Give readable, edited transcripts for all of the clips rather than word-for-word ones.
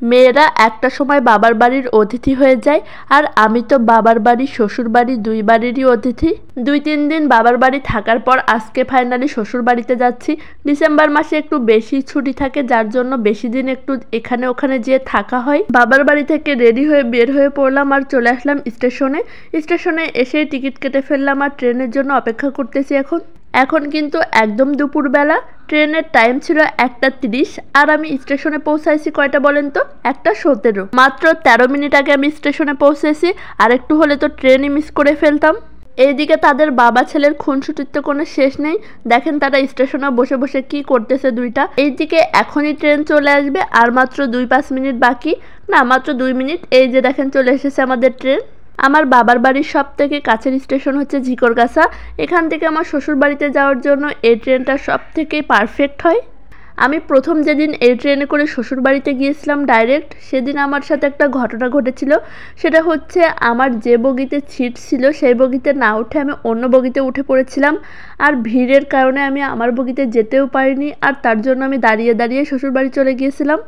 মেয়েরা একটা সময় বাবার বাড়ির অতিথি হয়ে যায়, আর আমি তো বাবার বাড়ি শ্বশুর বাড়ি দুই বাড়িরই অতিথি। 2-3 দিন বাবার বাড়ি থাকার পর আজকে ফাইনালি শ্বশুর বাড়িতে যাচ্ছি। ডিসেম্বর মাসে একটু বেশি ছুটি থাকে, যার জন্য বেশি দিন একটু এখানে ওখানে যেয়ে থাকা হয়। বাবার বাড়ি থেকে রেডি হয়ে বের হয়ে পড়লাম আর চলে আসলাম স্টেশনে এসে টিকিট কেটে ফেললাম আর ট্রেনের জন্য অপেক্ষা করতেছি। এখন কিন্তু একদম দুপুরবেলা। ট্রেনের টাইম ছিল 1:30 আর আমি স্টেশনে পৌঁছাইছি কয়টা বলেন তো? 1:17। মাত্র 13 মিনিট আগে আমি স্টেশনে পৌঁছেছি, আর একটু হলে তো ট্রেনই মিস করে ফেলতাম। এইদিকে তাদের বাবা ছেলের খুনসুটির তো কোনো শেষ নেই। দেখেন তারা স্টেশনে বসে বসে কি করতেছে দুইটা। এইদিকে এখনই ট্রেন চলে আসবে, আর মাত্র 2-5 মিনিট বাকি, না মাত্র 2 মিনিট। এই যে দেখেন চলে এসেছে আমাদের ট্রেন। আমার বাবার বাড়ির সব থেকে কাছের স্টেশন হচ্ছে ঝিকরগাছা। এখান থেকে আমার শ্বশুর বাড়িতে যাওয়ার জন্য এই ট্রেনটা সব থেকে পারফেক্ট হয়। আমি প্রথম যেদিন এই ট্রেনে করে শ্বশুর বাড়িতে গিয়েছিলাম ডাইরেক্ট, সেদিন আমার সাথে একটা ঘটনা ঘটেছিল। সেটা হচ্ছে আমার যে বগিতে সিট ছিল সেই বগিতে না উঠে আমি অন্য বগিতে উঠে পড়েছিলাম, আর ভিড়ের কারণে আমি আমার বগিতে যেতেও পারিনি, আর তার জন্য আমি দাঁড়িয়ে দাঁড়িয়ে শ্বশুর বাড়ি চলে গিয়েছিলাম।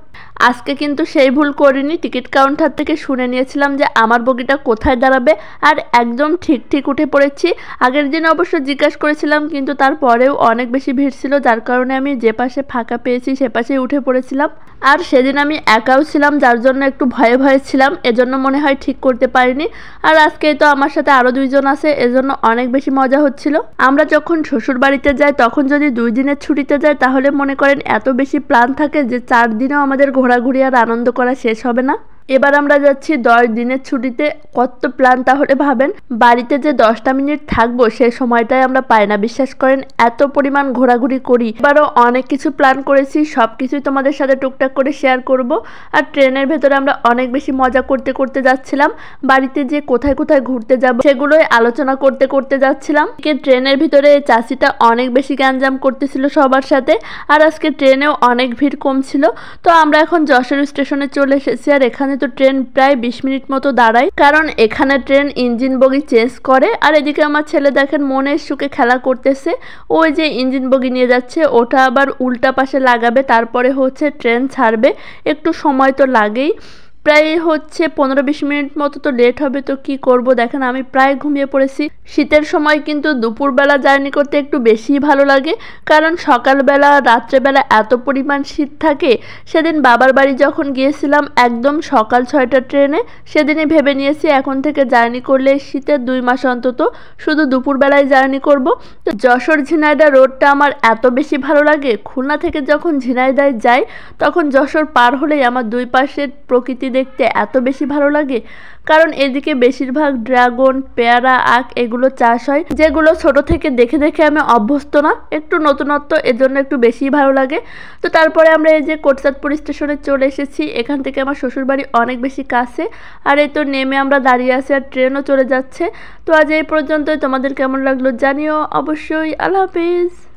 আজকে কিন্তু সেই ভুল করিনি, টিকিট কাউন্টার থেকে শুনে নিয়েছিলাম যে আমার বগিটা কোথায় দাঁড়াবে, আর একদম ঠিক উঠে পড়েছি। আগের দিন অবশ্য জিজ্ঞাসা করেছিলাম, কিন্তু তারপরেও অনেক বেশি ভিড় ছিল, যার কারণে আমি যে পাশে ফাঁকা পেয়েছি সে পাশেই উঠে পড়েছিলাম। আর সেদিন আমি একাও ছিলাম, যার জন্য একটু ভয়ে ছিলাম, এজন্য মনে হয় ঠিক করতে পারিনি। আর আজকে তো আমার সাথে আরো 2 জন আছে, এজন্য অনেক বেশি মজা হচ্ছিল। আমরা যখন শ্বশুর বাড়িতে যাই তখন যদি 2 দিনের ছুটিতে যাই তাহলে মনে করেন এত বেশি প্ল্যান থাকে যে 4 দিনেও আমাদের ঘোরাঘুরি আর আনন্দ করা শেষ হবে না। এবার আমরা যাচ্ছি 10 দিনের ছুটিতে। কত প্ল্যান তাহলে ভাবেন। বাড়িতে যে 10টা মিনিট থাকবো সেই সময়টাই আমরা পাই না, বিশ্বাস করেন এত পরিমাণ ঘোরাঘুরি করি। এবারও অনেক কিছু প্ল্যান করেছি, সব কিছুই তোমাদের সাথে টুকটাক করে শেয়ার করব। আর ট্রেনের ভেতরে আমরা অনেক বেশি মজা করতে যাচ্ছিলাম। বাড়িতে যে কোথায় ঘুরতে যাব সেগুলোই আলোচনা করতে যাচ্ছিলাম। ট্রেনের ভিতরে চাষিটা অনেক বেশি গ্যাঞ্জাম করতেছিল সবার সাথে, আর আজকে ট্রেনেও অনেক ভিড় কম ছিল। তো আমরা এখন যশোর স্টেশনে চলে এসেছি, আর এখানে তো ট্রেন প্রায় 20 মিনিট মতো দাঁড়ায়, কারণ এখানে ট্রেন ইঞ্জিন বগি চেঞ্জ করে। আর এদিকে আমার ছেলে দেখেন মনের সুখে খেলা করতেছে। ওই যে ইঞ্জিন বগি নিয়ে যাচ্ছে, ওটা আবার উল্টা পাশে লাগাবে, তারপরে হচ্ছে ট্রেন ছাড়বে। একটু সময় তো লাগেই, প্রায় হচ্ছে 15-20 মিনিট মতো তো লেট হবে। তো কি করব, দেখেন আমি প্রায় ঘুমিয়ে পড়েছি। শীতের সময় কিন্তু দুপুরবেলা জার্নি করতে একটু বেশি ভালো লাগে, কারণ সকালবেলা রাত্রেবেলা এত পরিমাণ শীত থাকে। সেদিন বাবার বাড়ি যখন গিয়েছিলাম একদম সকাল 6টার ট্রেনে, সেদিনই ভেবে নিয়েছি এখন থেকে জার্নি করলে শীতের 2 মাস অন্তত শুধু দুপুরবেলায় জার্নি করব। তো যশোর ঝিনাইদহ রোডটা আমার এত বেশি ভালো লাগে। খুলনা থেকে যখন ঝিনাইদহে যাই তখন যশোর পার হলেই আমার দুই পাশের প্রকৃতি দেখতে এত বেশি ভালো লাগে, কারণ এদিকে বেশিরভাগ ড্রাগন, পেয়ারা, আখ এগুলো চাষ হয়, যেগুলো ছোট থেকে দেখে আমি অভ্যস্ত না। একটু নতুনত্ব, এজন্য একটু বেশি ভালো লাগে। তো তারপরে আমরা এই যে কোটচাঁদপুর স্টেশনে চলে এসেছি। এখান থেকে আমার শ্বশুর বাড়ি অনেক বেশি কাছে, আর এই তো নেমে আমরা দাঁড়িয়ে আছি, আর ট্রেনও চলে যাচ্ছে। তো আজ এই পর্যন্তই। তোমাদের কেমন লাগলো জানিও অবশ্যই। আল্লাহ হাফিজ।